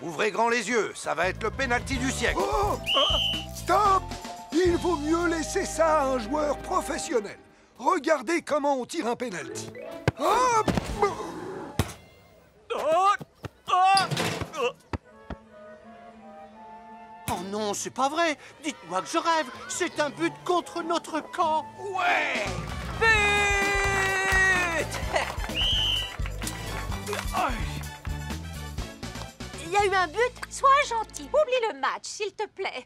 Ouvrez grand les yeux, ça va être le pénalty du siècle. Oh! Stop! Il vaut mieux laisser ça à un joueur professionnel. Regardez comment on tire un pénalty. Hop! Oh non, c'est pas vrai. Dites-moi que je rêve. C'est un but contre notre camp. Ouais! But! Il y a eu un but? Sois gentil, oublie le match, s'il te plaît.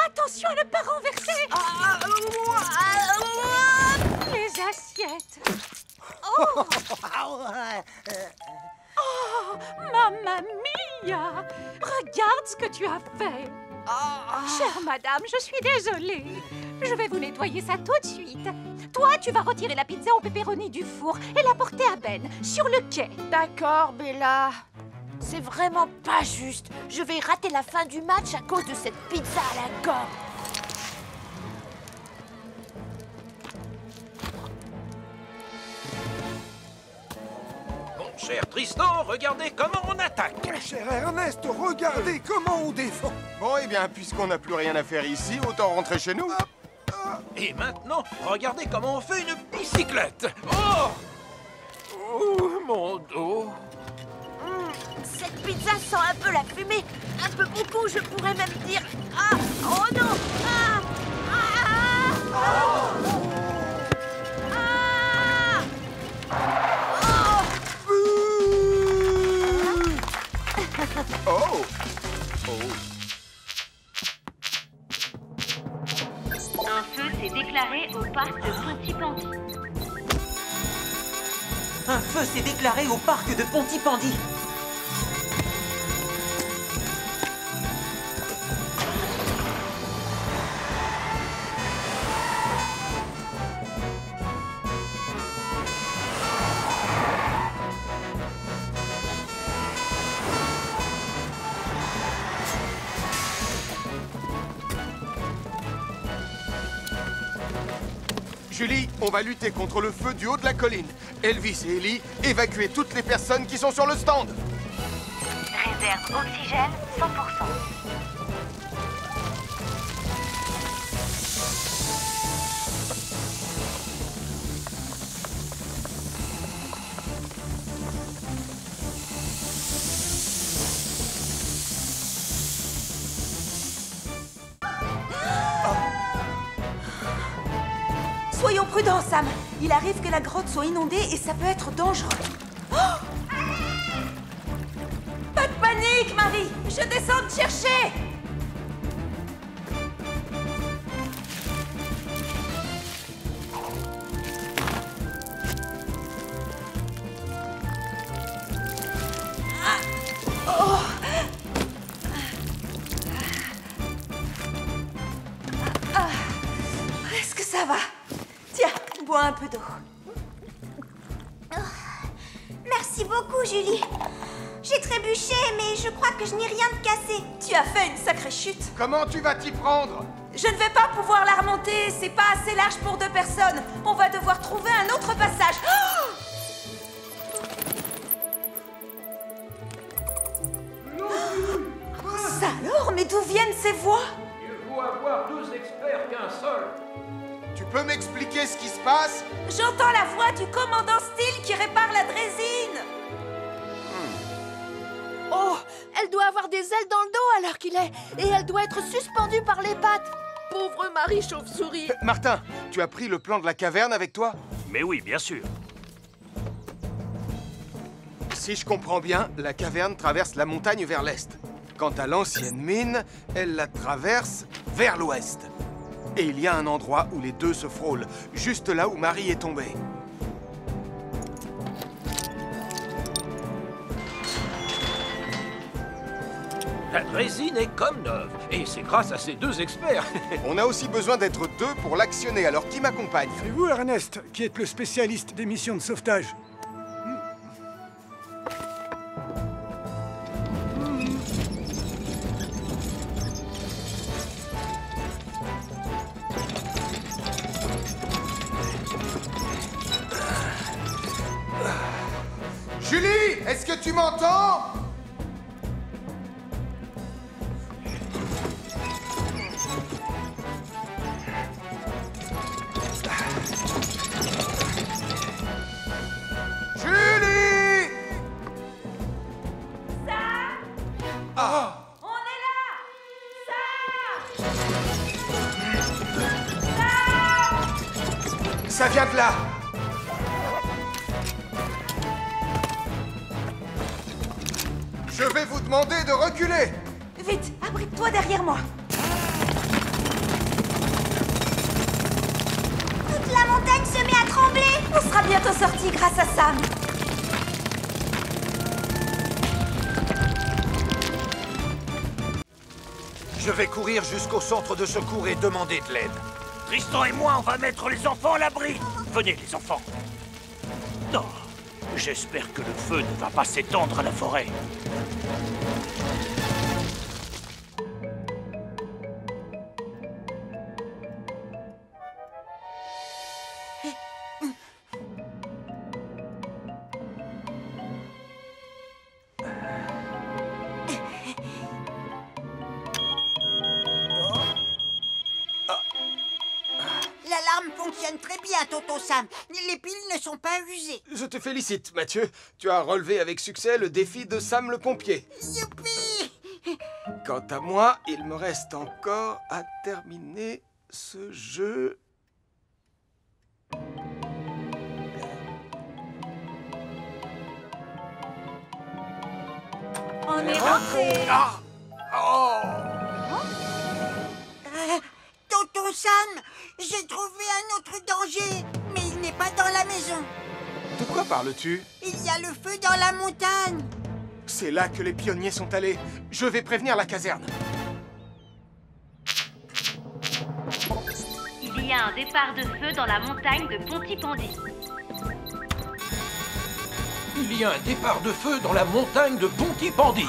Attention à ne pas renverser. Les assiettes. Oh, mamma mia! Regarde ce que tu as fait. Chère madame, je suis désolée. Je vais vous nettoyer ça tout de suite. Toi, tu vas retirer la pizza au pepperoni du four et la porter à Ben, sur le quai. D'accord, Bella. C'est vraiment pas juste. Je vais rater la fin du match à cause de cette pizza à la gomme. Mon cher Tristan, regardez comment on attaque. Mon cher Ernest, regardez comment on défend. Bon, eh bien, puisqu'on n'a plus rien à faire ici, autant rentrer chez nous. Et maintenant, regardez comment on fait une bicyclette. Oh! Oh, mon dos. Cette pizza sent un peu la fumée. Un peu beaucoup, je pourrais même dire... Ah! Oh non! Ah! Ah! Ah! Oh! Oh! Un feu s'est déclaré au parc de Pontypandy. Un feu s'est déclaré au parc de Pontypandy. Julie, on va lutter contre le feu du haut de la colline. Elvis et Ellie, évacuez toutes les personnes qui sont sur le stand. Réserve oxygène 100%. Soyons prudents, Sam. Il arrive que la grotte soit inondée et ça peut être dangereux. Oh! Pas de panique, Marie. Je descends te chercher. Est-ce que ça va? Tiens, bois un peu d'eau. Merci beaucoup, Julie. J'ai trébuché, mais je crois que je n'ai rien de cassé. Tu as fait une sacrée chute. Comment tu vas t'y prendre? Je ne vais pas pouvoir la remonter. C'est pas assez large pour 2 personnes. On va devoir trouver un autre passage. Oh! Ça alors? Mais d'où viennent ces voix? Mieux vaut avoir 2 experts qu'un seul. Tu peux m'expliquer ce qui se passe? J'entends la voix du commandant Steele qui répare la drésine. Oh! Elle doit avoir des ailes dans le dos alors qu'il est... Et elle doit être suspendue par les pattes. Pauvre Marie Chauve-souris. Martin, tu as pris le plan de la caverne avec toi? Mais oui, bien sûr. Si je comprends bien, la caverne traverse la montagne vers l'est. Quant à l'ancienne mine, elle la traverse vers l'ouest. Et il y a un endroit où les deux se frôlent, juste là où Marie est tombée. La drésine est comme neuve, et c'est grâce à ces 2 experts. On a aussi besoin d'être 2 pour l'actionner, alors qui m'accompagne? C'est vous, Ernest, qui êtes le spécialiste des missions de sauvetage. Julie, est-ce que tu m'entends? Ah! On est là! Ça vient de là! Je vais vous demander de reculer! Vite, abrite-toi derrière moi. Toute la montagne se met à trembler. On sera bientôt sortis grâce à Sam. Je vais courir jusqu'au centre de secours et demander de l'aide. Tristan et moi, on va mettre les enfants à l'abri. Venez, les enfants. Non, j'espère que le feu ne va pas s'étendre à la forêt. L'alarme fonctionne très bien, tonton Sam. Les piles ne sont pas usées. Je te félicite, Mathieu. Tu as relevé avec succès le défi de Sam le pompier. Youpi! Quant à moi, il me reste encore à terminer ce jeu. On est rentrés. Ah! Oh! Tonton Sam, j'ai trouvé un autre danger, mais il n'est pas dans la maison. De quoi parles-tu? Il y a le feu dans la montagne. C'est là que les pionniers sont allés. Je vais prévenir la caserne. Il y a un départ de feu dans la montagne de Pontypandy. Il y a un départ de feu dans la montagne de Pontypandy.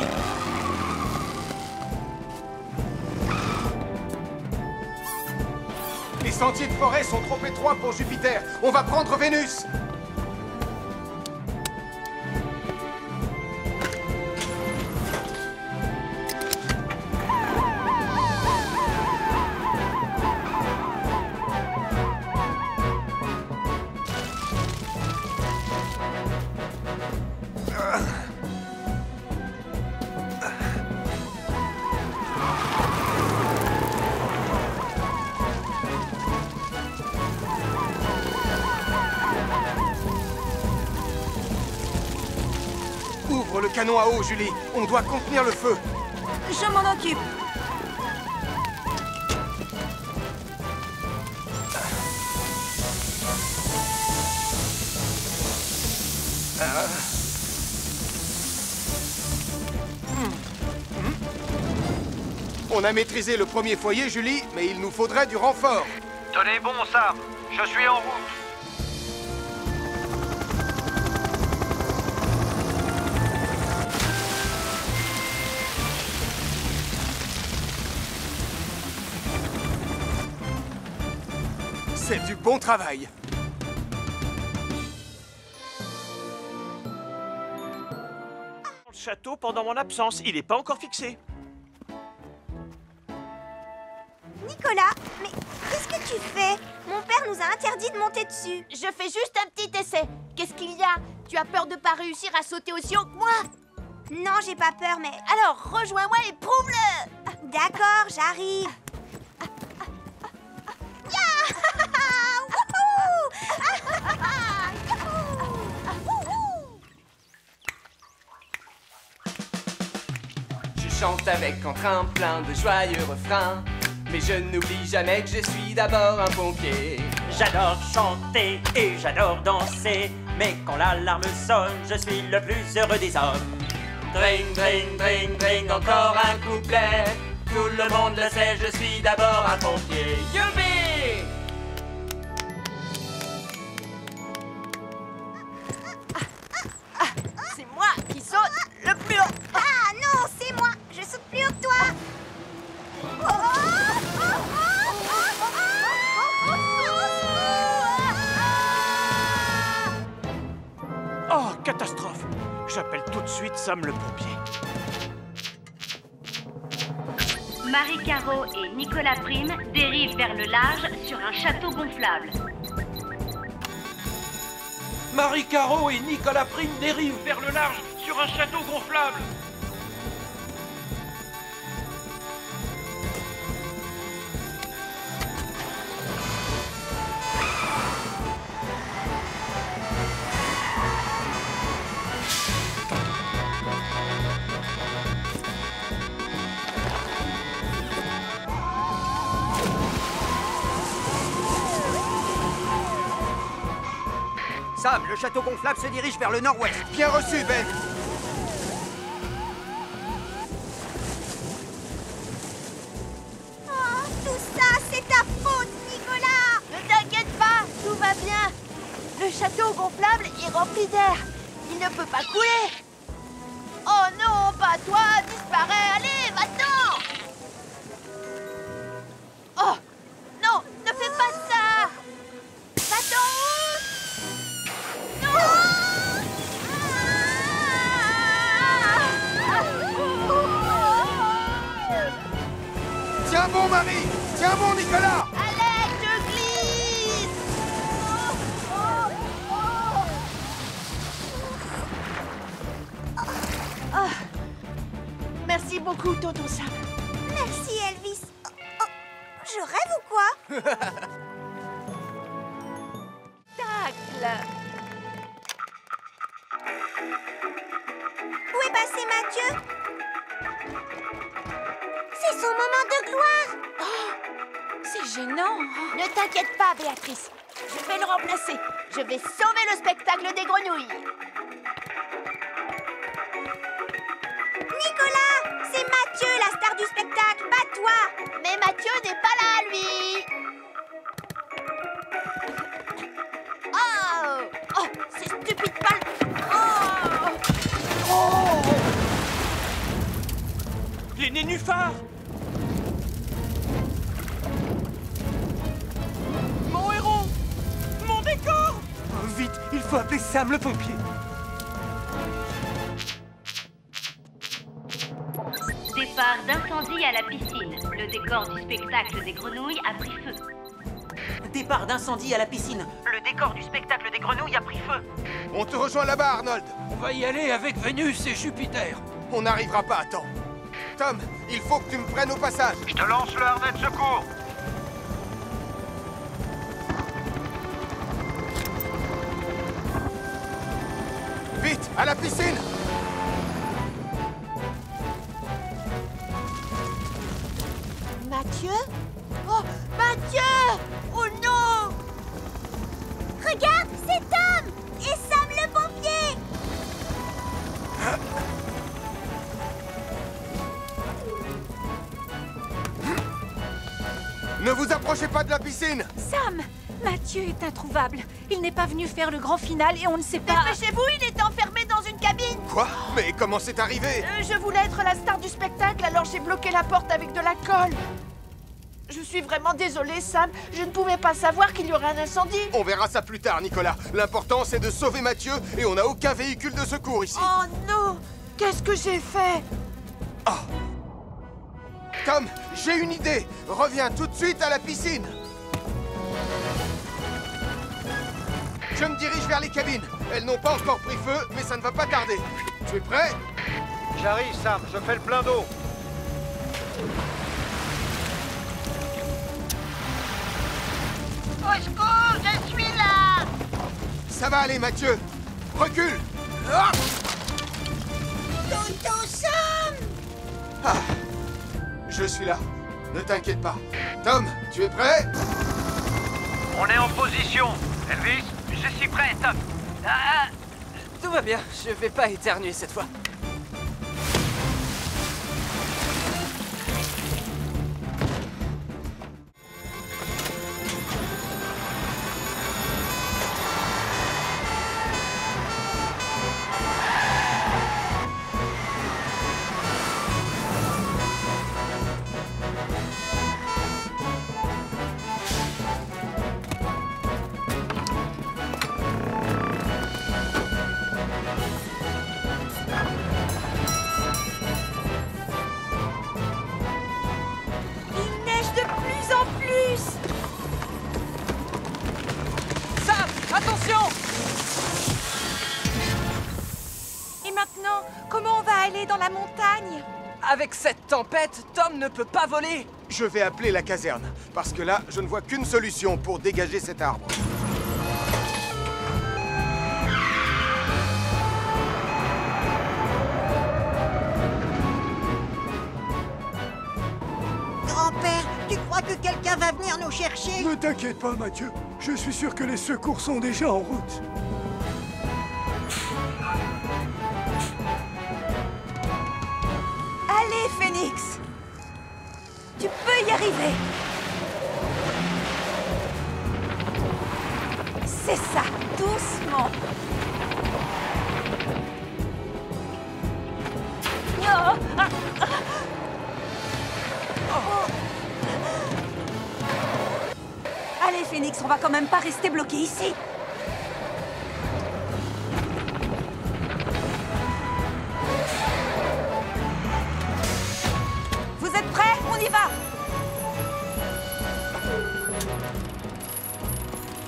Les sentiers de forêt sont trop étroits pour Jupiter. On va prendre Vénus. Ouvre le canon à eau, Julie. On doit contenir le feu. Je m'en occupe. On a maîtrisé le premier foyer, Julie, mais il nous faudrait du renfort. Tenez bon, Sam. Je suis en route. C'est du bon travail. Le château pendant mon absence, il n'est pas encore fixé. Nicolas, mais qu'est-ce que tu fais? Mon père nous a interdit de monter dessus. Je fais juste un petit essai. Qu'est-ce qu'il y a? Tu as peur de pas réussir à sauter aussi haut que moi? Non, j'ai pas peur, mais... Alors, rejoins-moi et prouve-le! D'accord, j'arrive. Je chante avec entrain plein de joyeux refrains, mais je n'oublie jamais que je suis d'abord un pompier. J'adore chanter et j'adore danser, mais quand l'alarme sonne, je suis le plus heureux des hommes. Dring, dring, dring, dring, encore un couplet. Tout le monde le sait, je suis d'abord un pompier. Youpi! C'est moi qui saute le plus haut. Ah non, c'est moi. Je saute plus haut que toi. Oh, catastrophe! J'appelle tout de suite Sam le pompier. Marie Caro et Nicolas Prime dérivent vers le large sur un château gonflable. Marie Caro et Nicolas Prime dérivent vers le large sur un château gonflable. Sam, le château gonflable se dirige vers le nord-ouest. Bien reçu, Ben. Oh, tout ça, c'est ta faute, Nicolas! Ne t'inquiète pas, tout va bien. Le château gonflable est rempli d'air. Il ne peut pas couler. Oh non, pas toi, disparais, allez, va-t'en! Oh, non, ne fais pas ça! Va-t'en! Non! Tiens bon, Marie! Tiens bon, Nicolas! Alex, je glisse! Merci beaucoup, tonton Sam. Merci, Elvis. Je rêve ou quoi? Tacle. Où est passé Mathieu? C'est son moment de gloire! C'est gênant. Ne t'inquiète pas, Béatrice. Je vais le remplacer. Je vais sauver le spectacle des grenouilles. Nicolas, c'est Mathieu, la star du spectacle, pas toi. Mais Mathieu n'est pas là, lui. Oh, oh, ces stupides balles. Oh. Les nénuphars! Mon héros! Mon décor! Vite, il faut appeler Sam le pompier. Départ d'incendie à la piscine. Le décor du spectacle des grenouilles a pris feu. Départ d'incendie à la piscine. Le décor du spectacle des grenouilles a pris feu. On te rejoint là-bas, Arnold. On va y aller avec Vénus et Jupiter. On n'arrivera pas à temps. Tom, il faut que tu me prennes au passage. Je te lance le harnais de secours. Vite, à la piscine. Mathieu? Oh, Mathieu! Oh non! Regarde, c'est Tom! Et Sam le pompier! Ne vous approchez pas de la piscine. Sam, Mathieu est introuvable. Il n'est pas venu faire le grand final et on ne sait pas... Dépêchez-vous, il est enfermé dans une cabine. Quoi? Mais comment c'est arrivé? Je voulais être la star du spectacle, alors j'ai bloqué la porte avec de la colle. Je suis vraiment désolée, Sam. Je ne pouvais pas savoir qu'il y aurait un incendie. On verra ça plus tard, Nicolas. L'important, c'est de sauver Mathieu et on n'a aucun véhicule de secours ici. Oh non! Qu'est-ce que j'ai fait? Oh. Tom, j'ai une idée. Reviens tout de suite à la piscine. Je me dirige vers les cabines. Elles n'ont pas encore pris feu, mais ça ne va pas tarder. Tu es prêt? J'arrive, Sam. Je fais le plein d'eau. Au secours, je suis là! Ça va aller, Mathieu. Recule. Ah. Tonton Sam! Ah. Je suis là. Ne t'inquiète pas. Tom, tu es prêt? On est en position. Elvis, je suis prêt, Tom. Tout va bien, je vais pas éternuer cette fois. Comment on va aller dans la montagne? Avec cette tempête, Tom ne peut pas voler. Je vais appeler la caserne, parce que là, je ne vois qu'une solution pour dégager cet arbre. Grand-père, tu crois que quelqu'un va venir nous chercher? Ne t'inquiète pas, Mathieu. Je suis sûr que les secours sont déjà en route. arriver. C'est ça, doucement. Oh, ah, ah. Oh. Allez, Phoenix, on va quand même pas rester bloqué ici. Vous êtes prêts? On y va.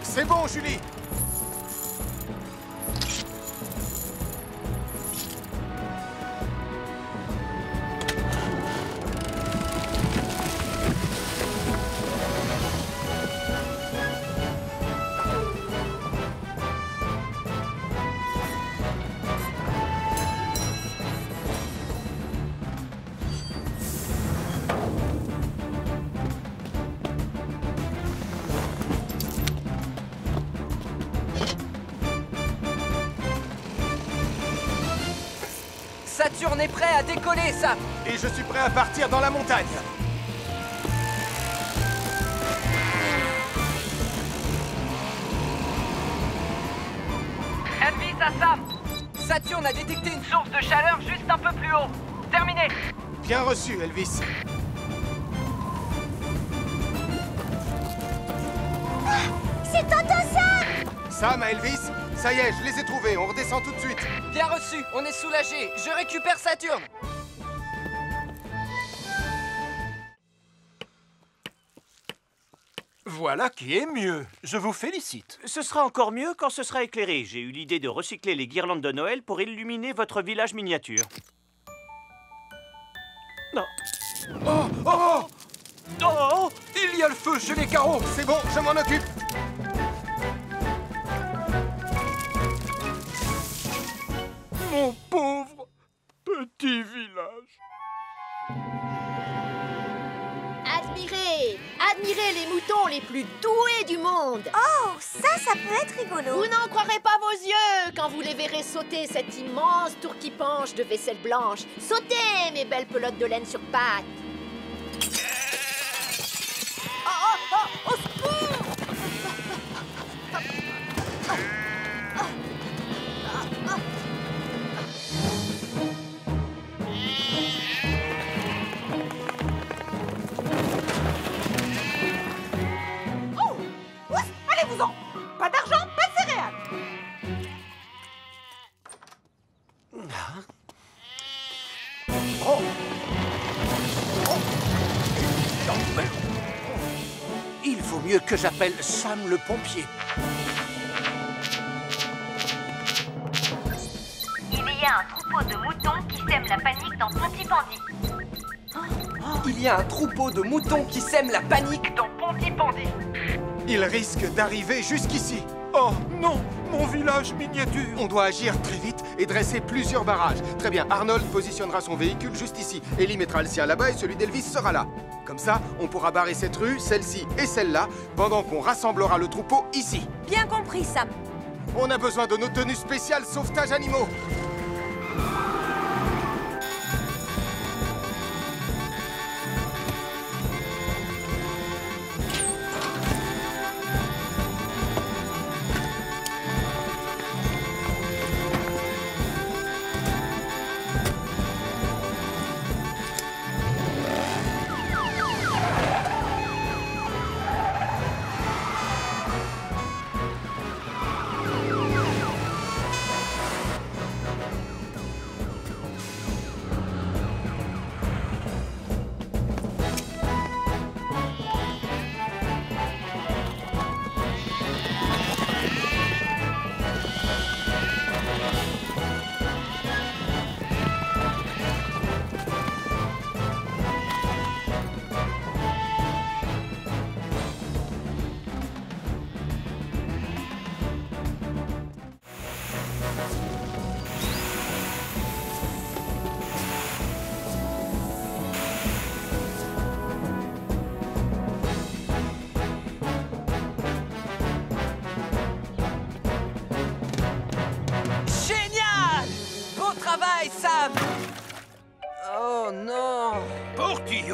C'est bon, Julie. Saturne est prêt à décoller, Sam. Et je suis prêt à partir dans la montagne. Elvis à Sam. Saturne a détecté une source de chaleur juste un peu plus haut. Terminé. Bien reçu, Elvis. C'est tonton Sam! Sam à Elvis, ça y est, je les ai trouvés. On redescend tout de suite. Bien reçu, on est soulagé. Je récupère Saturne. Voilà qui est mieux. Je vous félicite. Ce sera encore mieux quand ce sera éclairé. J'ai eu l'idée de recycler les guirlandes de Noël pour illuminer votre village miniature. Non. Oh, oh, oh, oh, il y a le feu chez les carreaux. C'est bon, je m'en occupe. Mon pauvre petit village. Admirez les moutons les plus doués du monde. Oh, ça peut être rigolo. Vous n'en croirez pas vos yeux quand vous les verrez sauter cette immense tour qui penche de vaisselle blanche. Sautez, mes belles pelotes de laine sur pattes. Au secours! Allez-vous-en! Pas d'argent, pas de céréales! Oh. Il vaut mieux que j'appelle Sam le pompier. Il y a un troupeau de moutons qui sème la panique dans Pontypandy. Il y a un troupeau de moutons qui sème la panique dans Pontypandy. Il risque d'arriver jusqu'ici. Oh non, mon village miniature. On doit agir très vite et dresser plusieurs barrages. Très bien, Arnold positionnera son véhicule juste ici. Ellie mettra le sien là-bas et celui d'Elvis sera là. Comme ça, on pourra barrer cette rue, celle-ci et celle-là, pendant qu'on rassemblera le troupeau ici. Bien compris, Sam. On a besoin de nos tenues spéciales sauvetage animaux.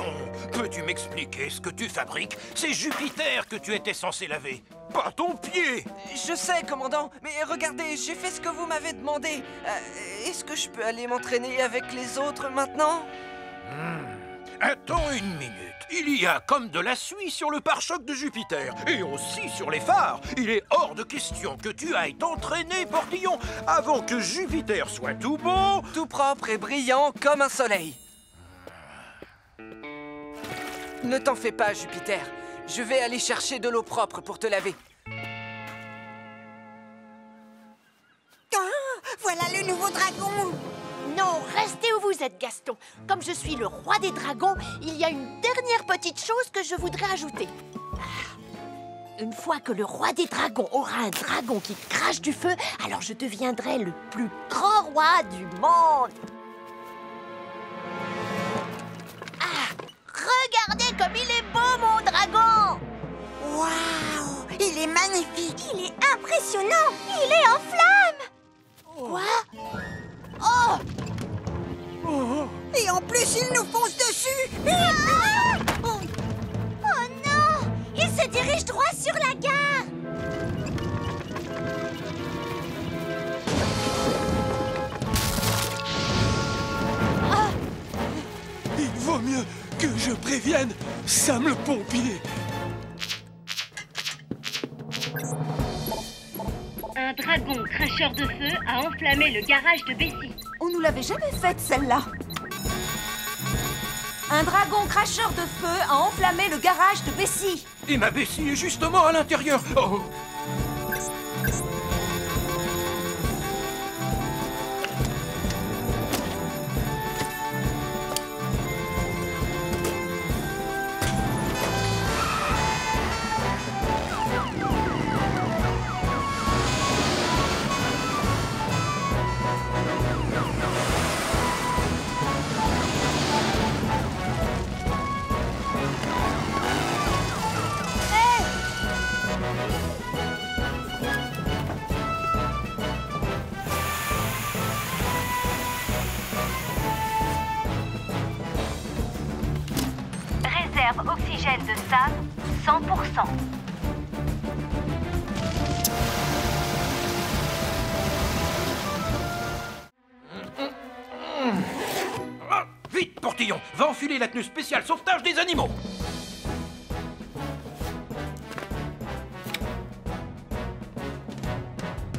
Voyons, peux-tu m'expliquer ce que tu fabriques? C'est Jupiter que tu étais censé laver, pas ton pied. Je sais, commandant, mais regardez, j'ai fait ce que vous m'avez demandé. Est-ce que je peux aller m'entraîner avec les autres maintenant? Attends une minute. Il y a comme de la suie sur le pare-choc de Jupiter et aussi sur les phares. Il est hors de question que tu ailles t'entraîner, Portillon, avant que Jupiter soit tout beau, tout propre et brillant comme un soleil. Ne t'en fais pas, Jupiter. Je vais aller chercher de l'eau propre pour te laver. Voilà le nouveau dragon! Non, restez où vous êtes, Gaston. Comme je suis le roi des dragons, il y a une dernière petite chose que je voudrais ajouter. Une fois que le roi des dragons aura un dragon qui crache du feu, alors je deviendrai le plus grand roi du monde. Regardez comme il est beau, mon dragon! Waouh! Il est magnifique! Il est impressionnant! Il est en flammes! Quoi? Oh! Et en plus, il nous fonce dessus! Oh non! Il se dirige droit sur la gare! Il vaut mieux que je prévienne Sam le pompier. Un dragon cracheur de feu a enflammé le garage de Bessie. On nous l'avait jamais faite, celle-là. Un dragon cracheur de feu a enflammé le garage de Bessie. Et ma Bessie est justement à l'intérieur. Oh. Réserve oxygène de Sam, 100%. Vite, Portillon, va enfiler la tenue spéciale sauvetage des animaux.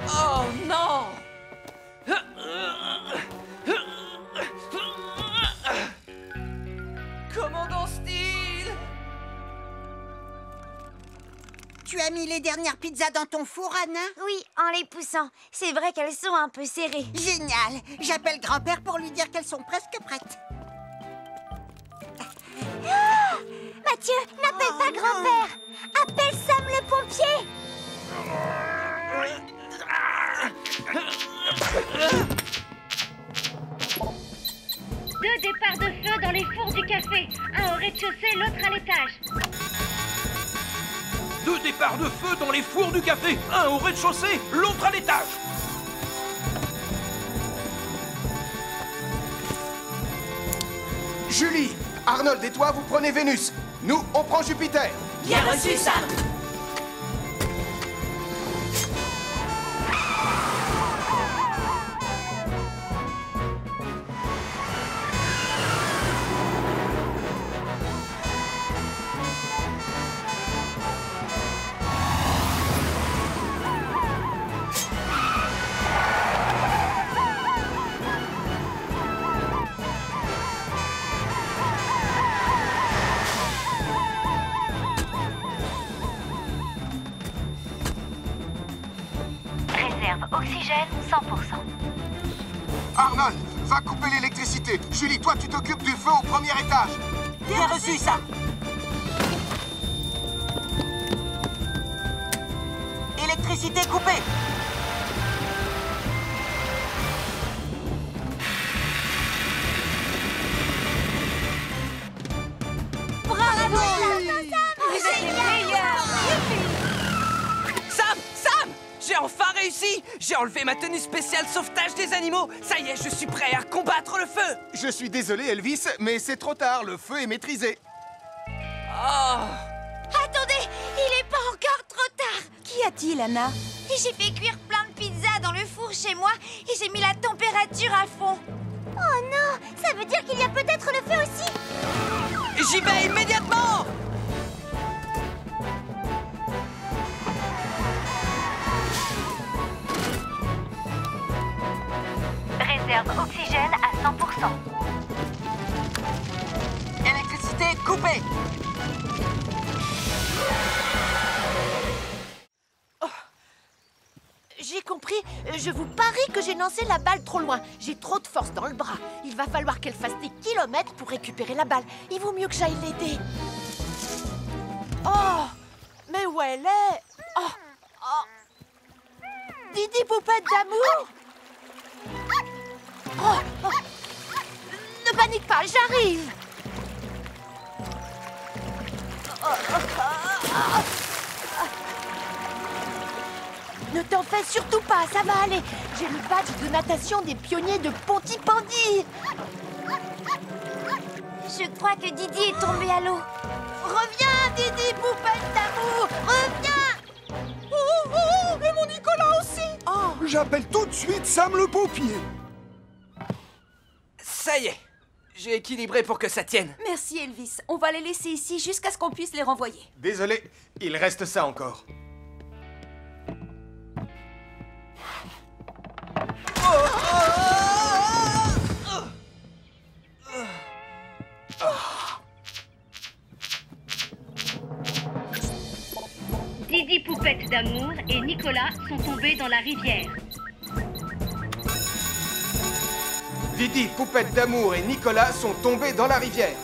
Oh non! Commandant Steel! Tu as mis les dernières pizzas dans ton four, Anna? Oui, en les poussant. C'est vrai qu'elles sont un peu serrées. Génial! J'appelle grand-père pour lui dire qu'elles sont presque prêtes. Ah! Mathieu, n'appelle pas grand-père. Appelle Sam le pompier. Deux départs de feu dans les fours du café. Un au rez-de-chaussée, l'autre à l'étage. Deux départs de feu dans les fours du café. Un au rez-de-chaussée, l'autre à l'étage. Julie, Arnold et toi, vous prenez Vénus. Nous, on prend Jupiter. Bien reçu, Sam. Oxygène, 100%. Arnold, va couper l'électricité. Julie, toi, tu t'occupes du feu au premier étage. Bien reçu, Sam. Électricité coupée. Bravo, Vous êtes les meilleurs. Sam! Sam! J'ai enfin réussi! réussi! J'ai enlevé ma tenue spéciale sauvetage des animaux! Ça y est, je suis prêt à combattre le feu! Je suis désolé, Elvis, mais c'est trop tard, le feu est maîtrisé. Oh! Attendez, il est pas encore trop tard. Qu'y a-t-il, Anna? J'ai fait cuire plein de pizzas dans le four chez moi et j'ai mis la température à fond. Oh non, ça veut dire qu'il y a peut-être le feu aussi. J'y vais immédiatement! Réserve oxygène à 100%. Électricité coupée! J'ai compris. Je vous parie que j'ai lancé la balle trop loin. J'ai trop de force dans le bras. Il va falloir qu'elle fasse des kilomètres pour récupérer la balle. Il vaut mieux que j'aille l'aider. Oh! Mais où elle est? Oh! Oh! Didi poupette d'amour! Oh! Oh! Ne panique pas, j'arrive! Oh, oh, oh, oh. Ne t'en fais surtout pas, ça va aller. J'ai le badge de natation des pionniers de Pontypandy. Je crois que Didi est tombé à l'eau. Reviens, Didi, poupette d'amour. Reviens. Oh, oh, et mon Nicolas aussi. Oh. J'appelle tout de suite Sam le pompier. Ça y est, j'ai équilibré pour que ça tienne. Merci, Elvis. On va les laisser ici jusqu'à ce qu'on puisse les renvoyer. Désolé, il reste ça encore. Didi poupette d'amour et Nicolas sont tombés dans la rivière. Didi, poupette d'amour et Nicolas sont tombés dans la rivière.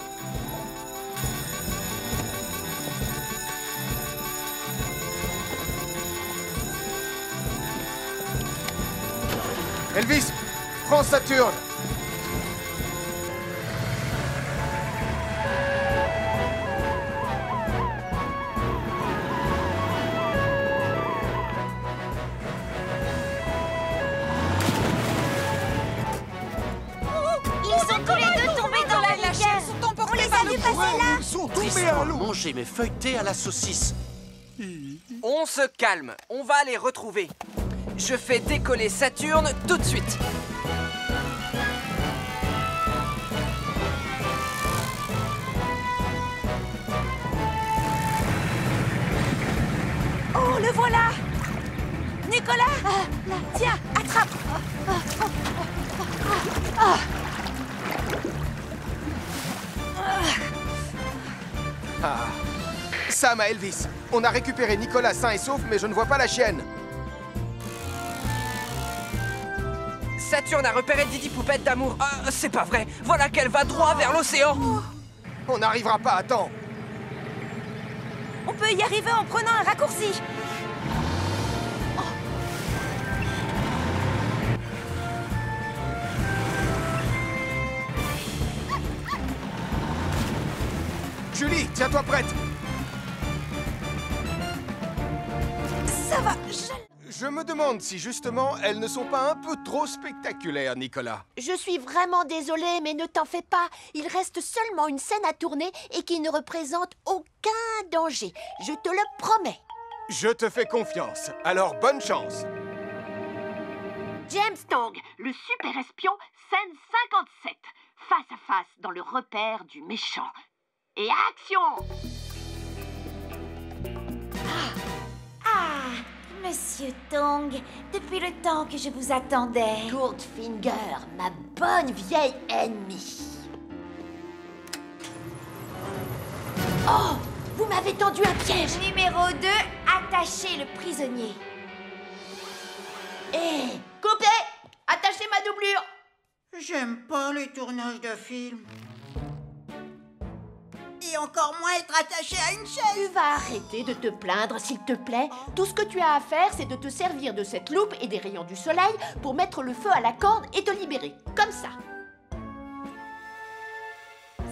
Elvis, prends Saturne. Ils sont tous les deux tombés dans la rivière. On les a vus passer là. Ils sont tombés à l'eau. Manger mes feuilletés à la saucisse. On se calme, on va les retrouver. Je fais décoller Saturne tout de suite. Oh, le voilà! Nicolas! Tiens, attrape! Ah. Sam à Elvis, on a récupéré Nicolas sain et sauf, mais je ne vois pas la chienne. Saturne a repéré Didi poupette d'amour. C'est pas vrai. Voilà qu'elle va droit vers l'océan. On n'arrivera pas à temps. On peut y arriver en prenant un raccourci. Julie, tiens-toi prête. Ça va, Je me demande si justement elles ne sont pas un peu trop spectaculaires, Nicolas. Je suis vraiment désolée, mais ne t'en fais pas. Il reste seulement une scène à tourner et qui ne représente aucun danger. Je te le promets. Je te fais confiance, alors bonne chance. James Tong, le super espion, scène 57. Face à face dans le repère du méchant. Et action! Ah, Monsieur Tong, depuis le temps que je vous attendais. Goldfinger, ma bonne vieille ennemie. Oh, vous m'avez tendu un piège. Numéro 2, attachez le prisonnier. Hé, coupez! Attachez ma doublure. J'aime pas les tournages de films. Et encore moins être attaché à une chaise. Tu vas arrêter de te plaindre, s'il te plaît. Tout ce que tu as à faire, c'est de te servir de cette loupe et des rayons du soleil pour mettre le feu à la corde et te libérer. Comme ça.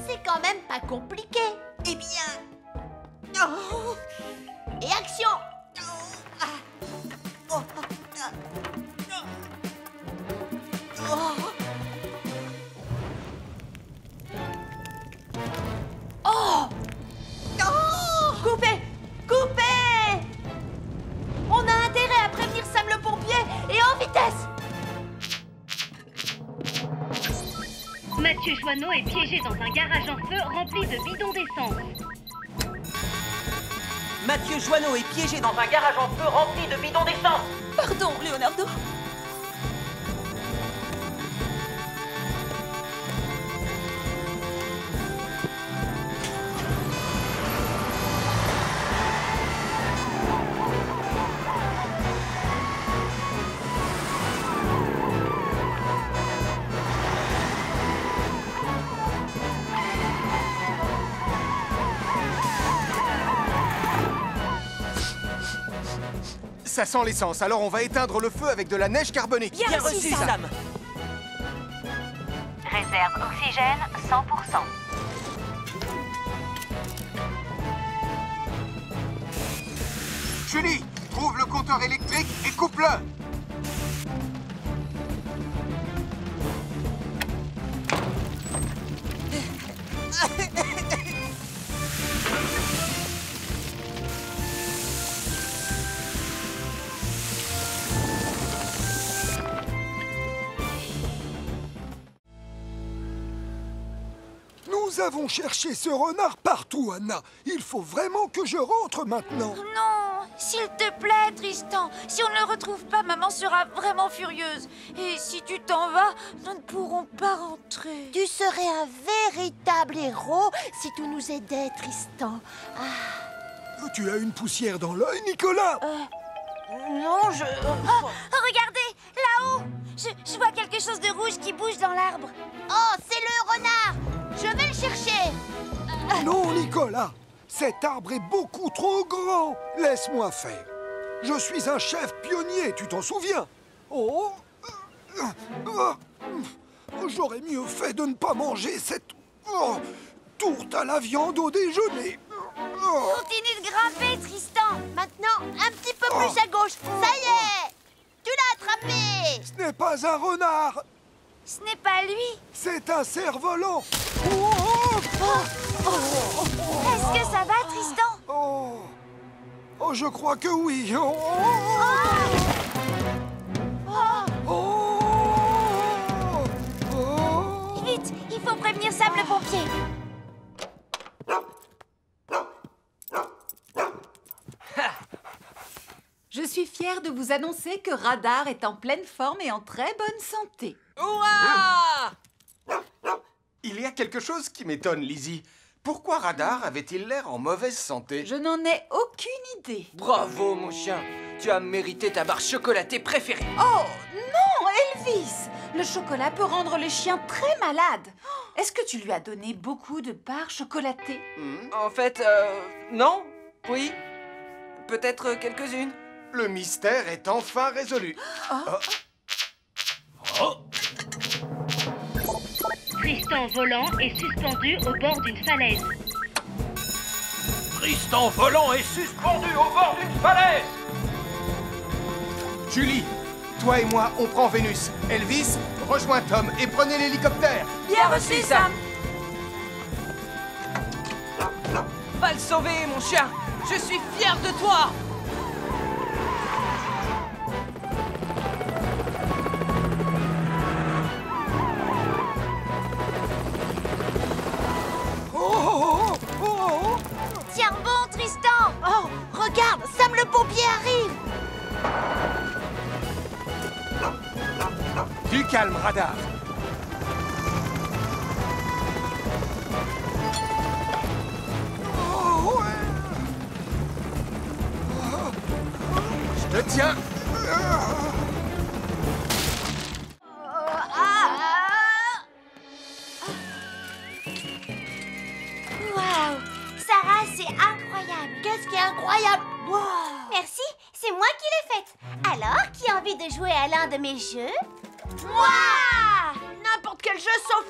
C'est quand même pas compliqué. Eh bien... Oh. Et action! Oh. Joanneau est piégé dans un garage en feu rempli de bidons d'essence. Mathieu Joanneau est piégé dans un garage en feu rempli de bidons d'essence. Pardon, Leonardo. Ça sent l'essence, alors on va éteindre le feu avec de la neige carbonique. Bien reçu, Sam. Réserve oxygène 100%. Julie, trouve le compteur électrique et coupe-le. Nous avons cherché ce renard partout, Anna. Il faut vraiment que je rentre maintenant. Non, s'il te plaît, Tristan. Si on ne le retrouve pas, maman sera vraiment furieuse. Et si tu t'en vas, nous ne pourrons pas rentrer. Tu serais un véritable héros si tu nous aidais, Tristan. Tu as une poussière dans l'œil, Nicolas? Non, je... Regardez, là-haut. Je vois quelque chose de rouge qui bouge dans l'arbre. Oh, c'est le renard. Je vais le chercher. Non, Nicolas. Cet arbre est beaucoup trop grand. Laisse-moi faire. Je suis un chef pionnier, tu t'en souviens? Oh, j'aurais mieux fait de ne pas manger cette tourte à la viande au déjeuner. Continue de grimper, Tristan. Maintenant, un petit peu plus à gauche. Ça y est. Tu l'as attrapé. Ce n'est pas un renard. Ce n'est pas lui. C'est un cerf-volant. Est-ce que ça va, Tristan? Oh, je crois que oui. Vite, il faut prévenir Sam le pompier. Je suis fière de vous annoncer que Radar est en pleine forme et en très bonne santé. Hurrah! Il y a quelque chose qui m'étonne, Lizzie. Pourquoi Radar avait-il l'air en mauvaise santé? Je n'en ai aucune idée. Bravo, mon chien. Tu as mérité ta barre chocolatée préférée. Oh, non, Elvis! Le chocolat peut rendre les chiens très malades. Est-ce que tu lui as donné beaucoup de barres chocolatées? En fait, non. Oui. Peut-être quelques-unes. Le mystère est enfin résolu. Tristan volant est suspendu au bord d'une falaise. Tristan volant est suspendu au bord d'une falaise. Julie, toi et moi, on prend Vénus. Elvis, rejoins Tom et prenez l'hélicoptère. Bien reçu, Sam. Va le sauver, mon chien. Je suis fier de toi. Tiens bon, Tristan. Oh, regarde, Sam le pompier arrive. Du calme, Radar. Je te tiens. Waouh, Sarah, c'est incroyable. Qu'est-ce qui est incroyable? Wow. Merci, c'est moi qui l'ai faite. Alors, qui a envie de jouer à l'un de mes jeux? Moi! N'importe quel jeu sauf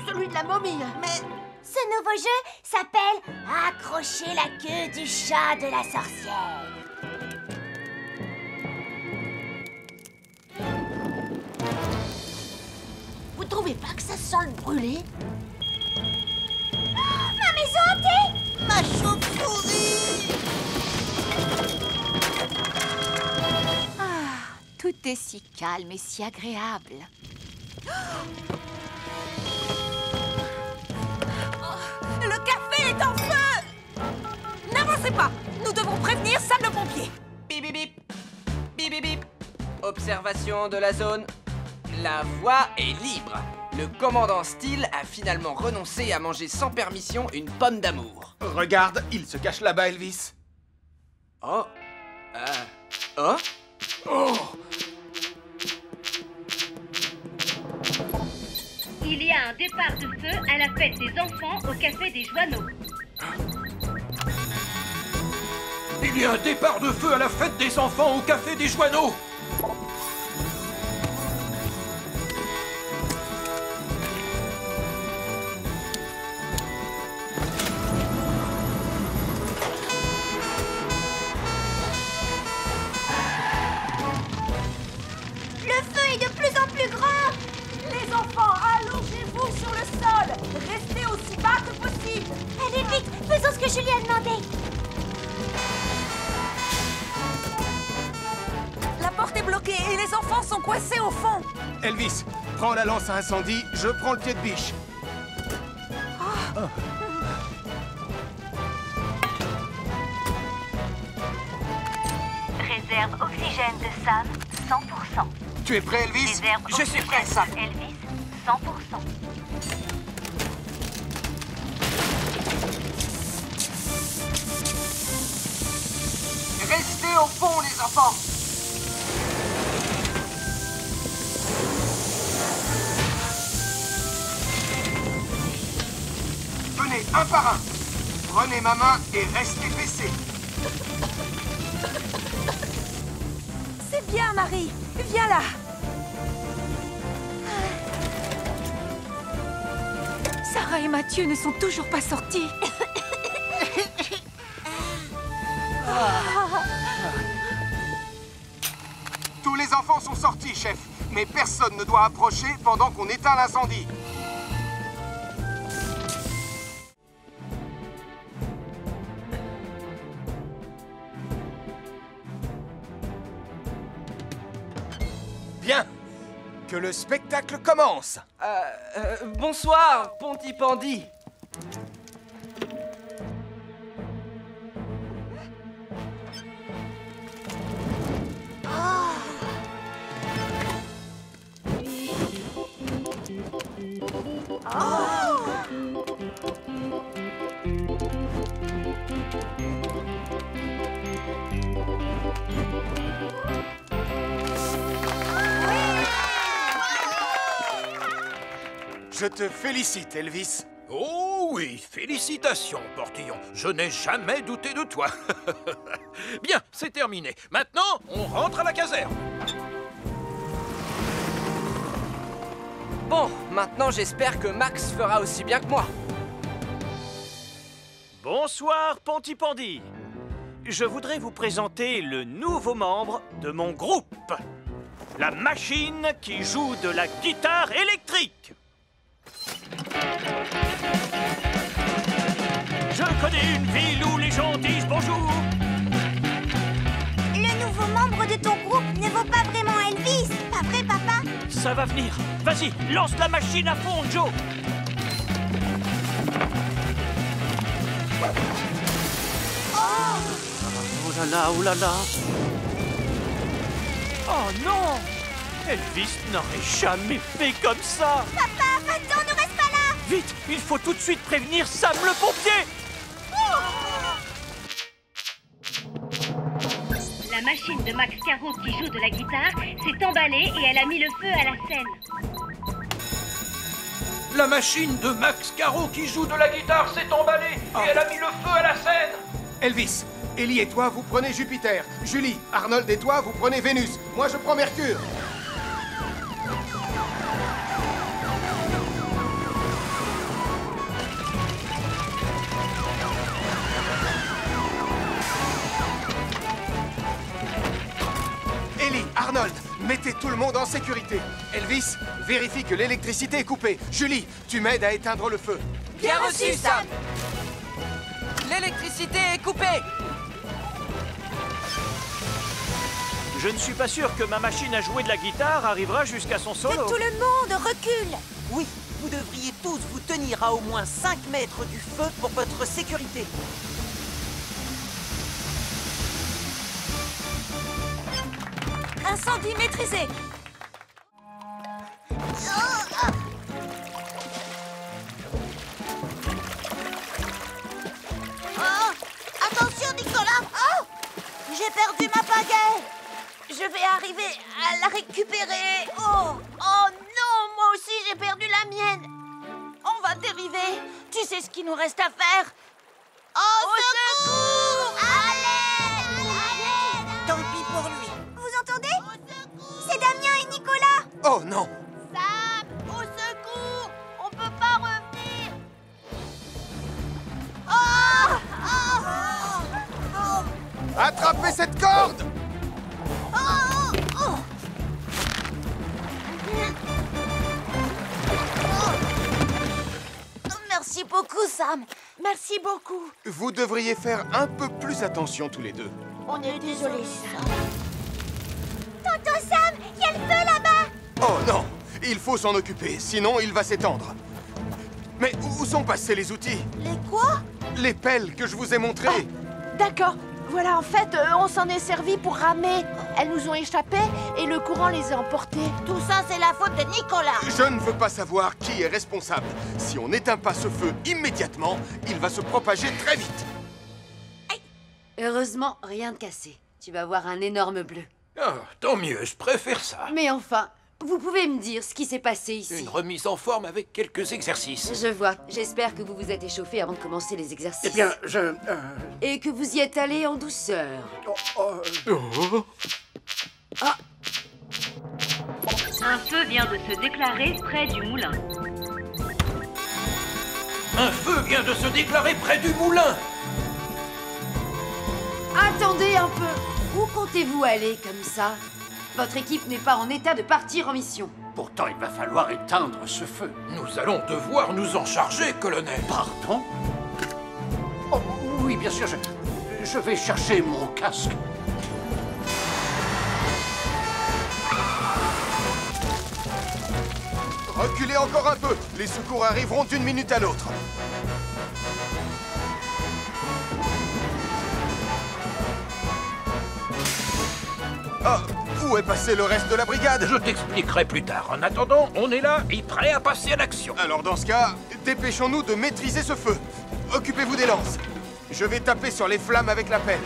celui de la momie. Mais ce nouveau jeu s'appelle Accrocher la queue du chat de la sorcière. Vous trouvez pas que ça sent le brûlé? Ma maison hantée! Ma chauve-souris! Tout est si calme et si agréable. Observation de la zone. La voie est libre. Le commandant Steele a finalement renoncé à manger sans permission une pomme d'amour. Regarde, il se cache là-bas, Elvis. Oh. Oh. Oh. Il y a un départ de feu à la fête des enfants au Café des Joanneaux. Il y a un départ de feu à la fête des enfants au Café des Joanneaux. Le feu est de plus en plus grand. Les enfants, allongez-vous sur le sol. Restez aussi bas que possible. Allez vite, faisons ce que Julie a demandé. La porte est bloquée et les enfants sont coincés au fond. Elvis, prends la lance à incendie, je prends le pied de biche. Réserve oxygène de Sam, 100%. Tu es prêt, Elvis? Réserve Je suis prêt, Sam. Elvis, 100%. Restez au fond, les enfants. Venez, un par un. Prenez ma main et restez baissés. C'est bien, Marie. Viens là. Sarah et Mathieu ne sont toujours pas sortis. Tous les enfants sont sortis, chef. Mais personne ne doit approcher pendant qu'on éteint l'incendie. Bien. Que le spectacle commence. Bonsoir, Pontypandy. Je te félicite, Elvis. Oh oui, félicitations, Portillon. Je n'ai jamais douté de toi. Bien, c'est terminé. Maintenant, on rentre à la caserne. Bon, maintenant j'espère que Max fera aussi bien que moi. Bonsoir, Pontypandy. Je voudrais vous présenter le nouveau membre de mon groupe. La machine qui joue de la guitare électrique. Je connais une ville où les gens disent bonjour. Le nouveau membre de ton groupe ne vaut pas vraiment Elvis. Pas vrai, papa? Ça va venir. Vas-y, lance la machine à fond, Joe. Oh là là, oh là là. Oh non! Elvis n'aurait jamais fait comme ça. Papa, attends, ne reste pas là. Vite, il faut tout de suite prévenir Sam le pompier. La machine de Max Caro qui joue de la guitare s'est emballée et elle a mis le feu à la scène. La machine de Max Caro qui joue de la guitare s'est emballée et elle a mis le feu à la scène. Elvis, Ellie et toi, vous prenez Jupiter. Julie, Arnold et toi, vous prenez Vénus. Moi, je prends Mercure. Ellie, Arnold, mettez tout le monde en sécurité. Elvis, vérifie que l'électricité est coupée. Julie, tu m'aides à éteindre le feu. Bien reçu, Sam. L'électricité est coupée. Je ne suis pas sûr que ma machine à jouer de la guitare arrivera jusqu'à son solo. Que tout le monde recule. Oui, vous devriez tous vous tenir à au moins 5 mètres du feu pour votre sécurité. Incendie maîtrisé. Oh, attention, Nicolas! Oh! J'ai perdu ma pagaie! Je vais arriver à la récupérer. Oh! Oh non, moi aussi j'ai perdu la mienne. On va dériver. Tu sais ce qu'il nous reste à faire? Au secours! Allez! Tant pis pour lui. Vous entendez? C'est Damien et Nicolas. Oh non! Sam, au secours! On peut pas revenir. Oh! Oh! Oh! Attrapez cette corde! Oh! Oh! Merci beaucoup, Sam. Merci beaucoup. Vous devriez faire un peu plus attention tous les deux. On est désolé, Sam. Tonton Sam, il y a le feu là-bas. Oh non! Il faut s'en occuper, sinon il va s'étendre. Mais où sont passés les outils? Les quoi? Les pelles que je vous ai montrées. D'accord. Voilà, en fait, on s'en est servi pour ramer. Elles nous ont échappé et le courant les a emportées. Tout ça, c'est la faute de Nicolas. Je ne veux pas savoir qui est responsable. Si on n'éteint pas ce feu immédiatement, il va se propager très vite. Heureusement, rien de cassé. Tu vas voir un énorme bleu. Ah, tant mieux, je préfère ça. Mais enfin, vous pouvez me dire ce qui s'est passé ici? Une remise en forme avec quelques exercices. Je vois. J'espère que vous vous êtes échauffé avant de commencer les exercices. Eh bien, Et que vous y êtes allé en douceur. Un feu vient de se déclarer près du moulin. Un feu vient de se déclarer près du moulin. Attendez un peu. Où comptez-vous aller comme ça? Votre équipe n'est pas en état de partir en mission. Pourtant, il va falloir éteindre ce feu. Nous allons devoir nous en charger, colonel. Pardon? Oh, oui, bien sûr, je vais chercher mon casque. Reculez encore un peu. Les secours arriveront d'une minute à l'autre. Ah, où est passé le reste de la brigade? Je t'expliquerai plus tard. En attendant, on est là et prêt à passer à l'action. Alors dans ce cas, dépêchons-nous de maîtriser ce feu. Occupez-vous des lances. Je vais taper sur les flammes avec la pelle.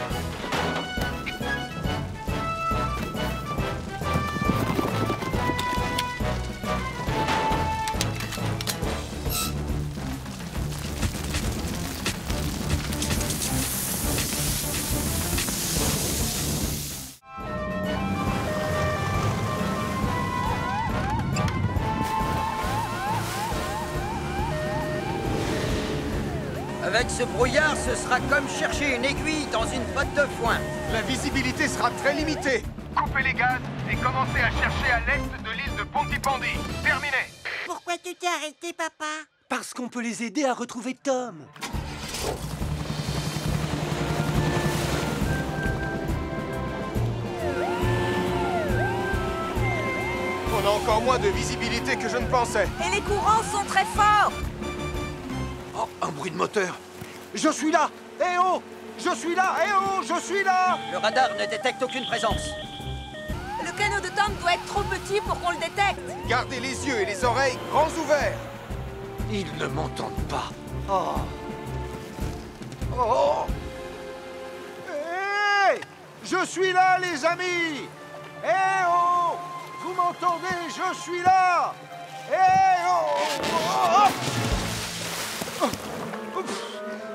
Avec ce brouillard, ce sera comme chercher une aiguille dans une botte de foin. La visibilité sera très limitée. Coupez les gaz et commencez à chercher à l'est de l'île de Pontypandy. Terminé. Pourquoi tu t'es arrêté, papa? Parce qu'on peut les aider à retrouver Tom. On a encore moins de visibilité que je ne pensais. Et les courants sont très forts. Oh, un bruit de moteur. Je suis là! Eh oh! Je suis là! Eh oh! Je suis là! Le radar ne détecte aucune présence. Le canot de Tom doit être trop petit pour qu'on le détecte. Gardez les yeux et les oreilles grands ouverts. Ils ne m'entendent pas. Oh! Oh! Hé! Je suis là, les amis! Eh oh! Vous m'entendez? Je suis là! Eh oh! Oh!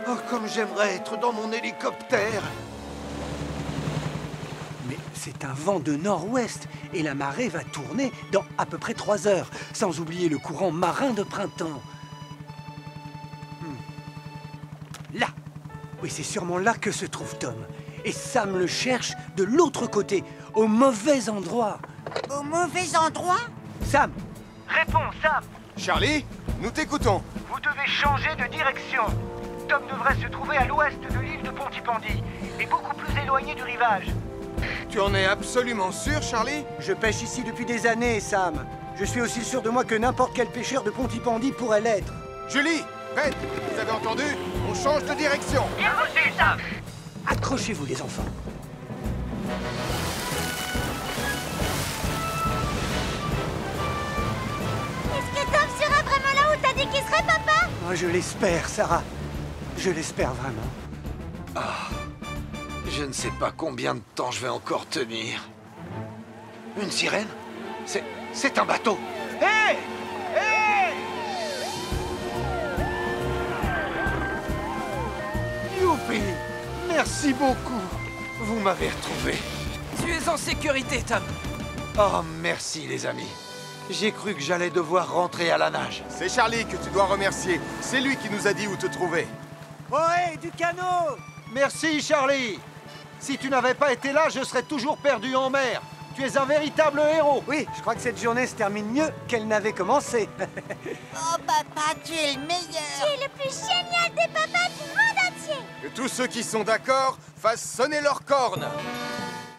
Oh, comme j'aimerais être dans mon hélicoptère! Mais c'est un vent de nord-ouest et la marée va tourner dans à peu près 3 heures, sans oublier le courant marin de printemps. Là! Oui, c'est sûrement là que se trouve Tom. Et Sam le cherche de l'autre côté, au mauvais endroit. Au mauvais endroit? Sam! Réponds, Sam. Charlie, nous t'écoutons. Vous devez changer de direction. Tom devrait se trouver à l'ouest de l'île de Pontypandy et beaucoup plus éloigné du rivage. Tu en es absolument sûr, Charlie? Je pêche ici depuis des années, Sam. Je suis aussi sûr de moi que n'importe quel pêcheur de Pontypandy pourrait l'être. Julie, Red, vous avez entendu? On change de direction. Bien reçu, Sam. Accrochez-vous, les enfants. dit qu'il serait, papa? Oh, je l'espère, Sarah. Je l'espère vraiment. Ah, je ne sais pas combien de temps je vais encore tenir. Une sirène? C'est un bateau. Hé! Hé! Youpi! Merci beaucoup. Vous m'avez retrouvé. Tu es en sécurité, Tom. Oh, merci, les amis. J'ai cru que j'allais devoir rentrer à la nage. C'est Charlie que tu dois remercier. C'est lui qui nous a dit où te trouver. Ohé, du canot! Merci, Charlie. Si tu n'avais pas été là, je serais toujours perdu en mer. Tu es un véritable héros. Oui, je crois que cette journée se termine mieux qu'elle n'avait commencé. Oh, papa, tu es le meilleur. Tu es le plus génial des papas du monde entier. Que tous ceux qui sont d'accord fassent sonner leurs cornes.